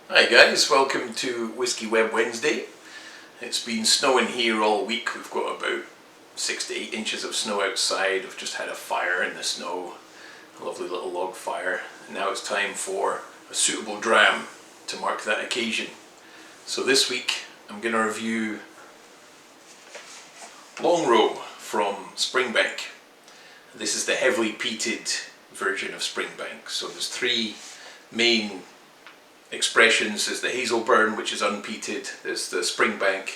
Hi guys, welcome to Whiskey Web Wednesday. It's been snowing here all week. We've got about 6 to 8 inches of snow outside. We've just had a fire in the snow, a lovely little log fire. And now it's time for a suitable dram to mark that occasion. So this week I'm going to review Longrow from Springbank. This is the heavily peated version of Springbank. So there's three main expressions. There's the hazel burn, which is unpeated, there's the Springbank,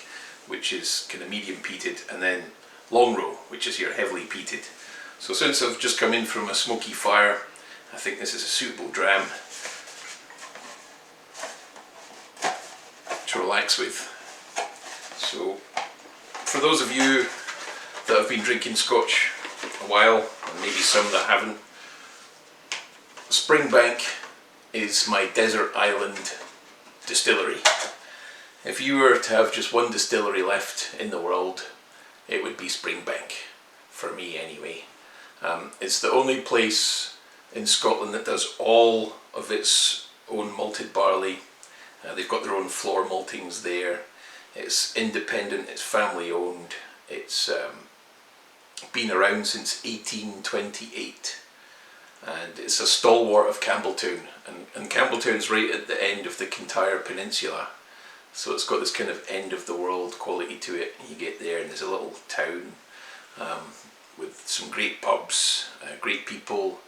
which is kind of medium peated, and then Longrow, which is your heavily peated. So since I've just come in from a smoky fire, I think this is a suitable dram to relax with. So for those of you that have been drinking Scotch a while, and maybe some that haven't, Springbank is my desert island distillery. If you were to have just one distillery left in the world, it would be Springbank, for me anyway. It's the only place in Scotland that does all of its own malted barley. They've got their own floor maltings there. It's independent, it's family owned, it's been around since 1828. And it's a stalwart of Campbelltown, and Campbelltown's right at the end of the Kintyre Peninsula, so it's got this kind of end of the world quality to it. You get there and there's a little town with some great pubs, great people,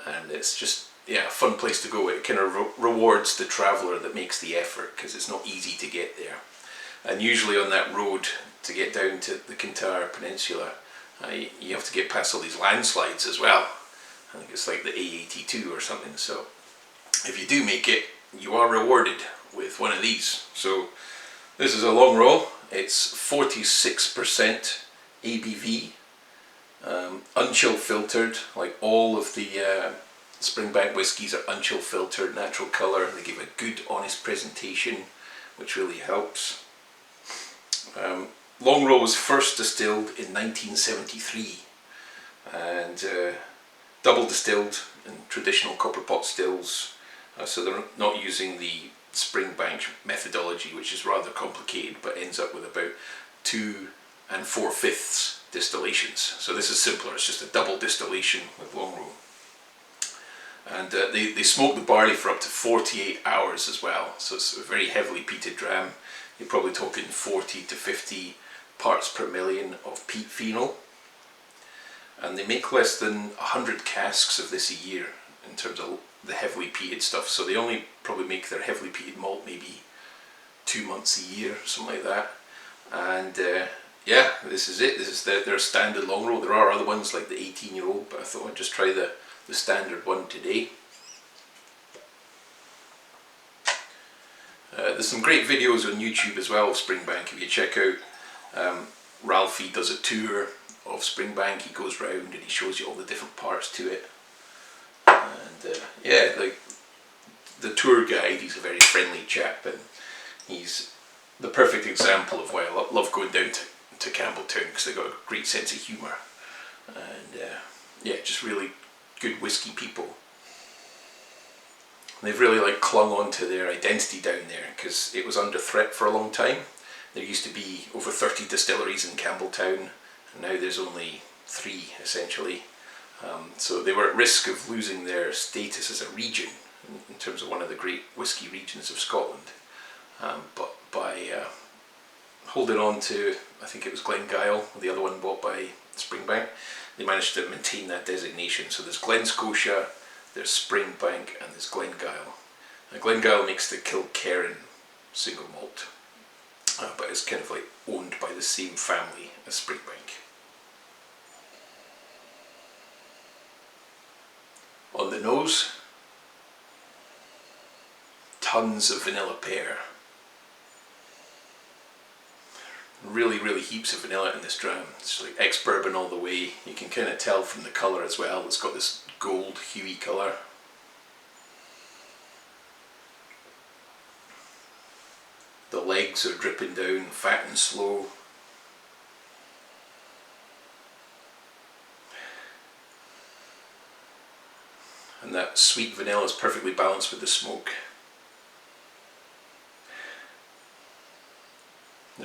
and it's just a fun place to go. It kind of rewards the traveller that makes the effort, because it's not easy to get there, and usually on that road to get down to the Kintyre Peninsula you have to get past all these landslides as well. I think it's like the A82 or something, so if you do make it, you are rewarded with one of these. So this is a Longrow. It's 46% ABV, unchill filtered, like all of the Springbank whiskies are unchill filtered, natural colour. They give a good honest presentation, which really helps. Longrow was first distilled in 1973 and double distilled in traditional copper pot stills, so they're not using the Springbank methodology, which is rather complicated but ends up with about 2 4/5 distillations. So this is simpler, it's just a double distillation with Longrow. And they smoke the barley for up to 48 hours as well, so it's a very heavily peated dram. You're probably talking 40 to 50 parts per million of peat phenol. And they make less than 100 casks of this a year in terms of the heavily peated stuff, so they only probably make their heavily peated malt maybe 2 months a year, something like that. And this is it. This is their standard Longrow. There are other ones like the 18-year-old, but I thought I'd just try the standard one today. There's some great videos on YouTube as well of Springbank. If you check out, Ralphie does a tour of Springbank. He goes round and he shows you all the different parts to it, and like the tour guide, he's a very friendly chap, and he's the perfect example of why I love going down to Campbelltown, because they've got a great sense of humour, and just really good whiskey people. And they've really clung on to their identity down there, because it was under threat for a long time. There used to be over 30 distilleries in Campbelltown, and now there's only 3 essentially. So they were at risk of losing their status as a region in terms of one of the great whiskey regions of Scotland. But by holding on to, I think it was Glengyle, the other one bought by Springbank, they managed to maintain that designation. So there's Glen Scotia, there's Springbank, and there's Glengyle. Now Glengyle makes the Kilkerran single malt, but it's kind of owned by the same family as Springbank. On the nose, tons of vanilla pear. Really, really heaps of vanilla in this dram. It's like ex-bourbon all the way. You can kind of tell from the colour as well. It's got this gold, huey colour. The legs are dripping down, fat and slow. And that sweet vanilla is perfectly balanced with the smoke.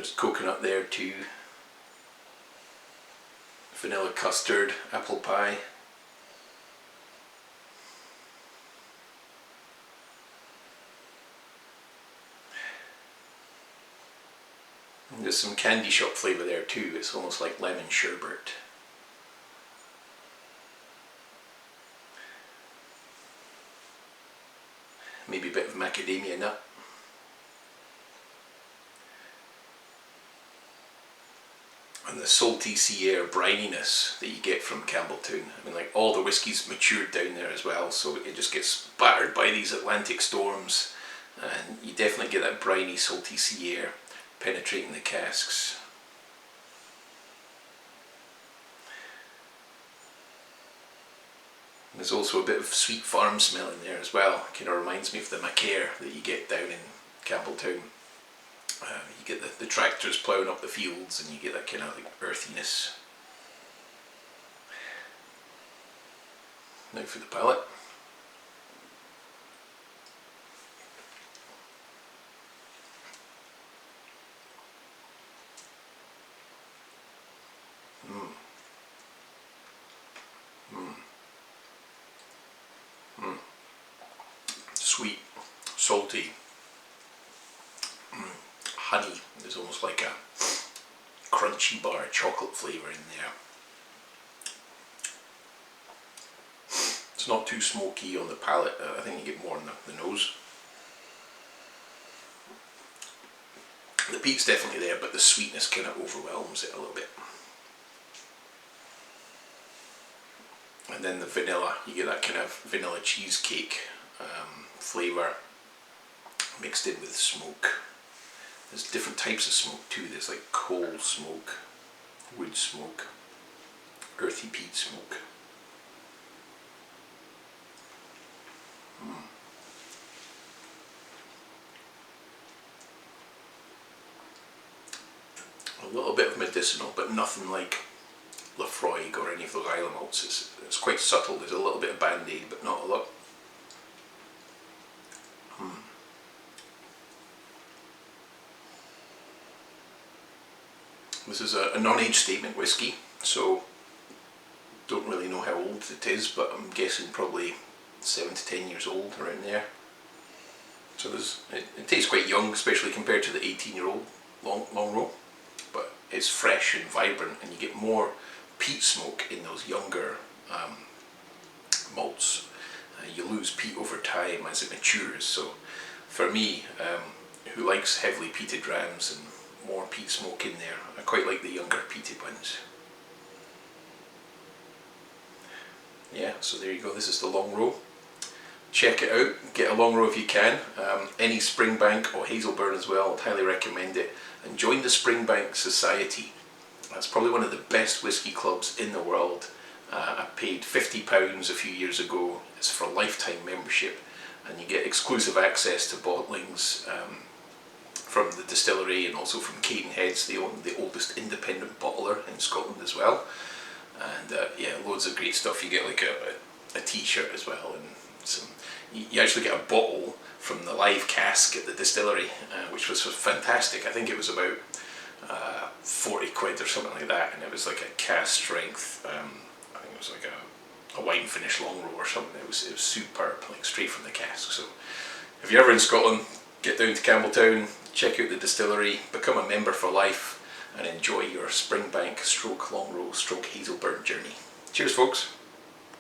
there's coconut there too. Vanilla custard, apple pie. And there's some candy shop flavour there too. It's almost like lemon sherbet. Maybe a bit of macadamia nut. And the salty sea air brininess that you get from Campbelltown. I mean, like, all the whiskey's matured down there as well, so it just gets battered by these Atlantic storms, and you definitely get that briny, salty sea air penetrating the casks. And there's also a bit of sweet farm smell in there as well. It kind of reminds me of the macaire that you get down in Campbelltown. You get the tractors ploughing up the fields, and you get that kind of like earthiness. Now for the palate. Sweet, salty, honey. There's almost like a crunchy bar chocolate flavour in there. It's not too smoky on the palate. I think you get more on the nose. The peat's definitely there, but the sweetness kind of overwhelms it a little bit. And then the vanilla, you get that kind of vanilla cheesecake flavour mixed in with smoke. There's different types of smoke too. There's like coal smoke, wood smoke, earthy peat smoke. A little bit of medicinal, but nothing like Lafroig or any of those Islay malts. It's quite subtle. There's a little bit of Band-Aid, but not a lot. This is a non-age statement whiskey, so don't really know how old it is, but I'm guessing probably 7 to 10 years old, around there. So it tastes quite young, especially compared to the 18-year-old Longrow, but it's fresh and vibrant, and you get more peat smoke in those younger malts. You lose peat over time as it matures, so for me, who likes heavily peated drams and more peat smoke in there, I quite like the younger peated ones. Yeah, so there you go. This is the Longrow. Check it out. Get a Longrow if you can. Any Springbank or Hazelburn as well. I'd highly recommend it. And join the Springbank Society. That's probably one of the best whiskey clubs in the world. I paid £50 a few years ago. It's for a lifetime membership, and you get exclusive access to bottlings from the distillery, and also from Cadenheads. They own the oldest independent bottler in Scotland as well. And yeah, loads of great stuff. You get like a t-shirt as well, and you actually get a bottle from the live cask at the distillery, which was fantastic. I think it was about 40 quid or something like that, and it was like a cask strength, I think it was like a wine finish Longrow or something. It was superb, like straight from the cask. So if you're ever in Scotland, get down to Campbelltown, check out the distillery, become a member for life, and enjoy your Springbank / Longrow / Hazelburn journey. Cheers folks.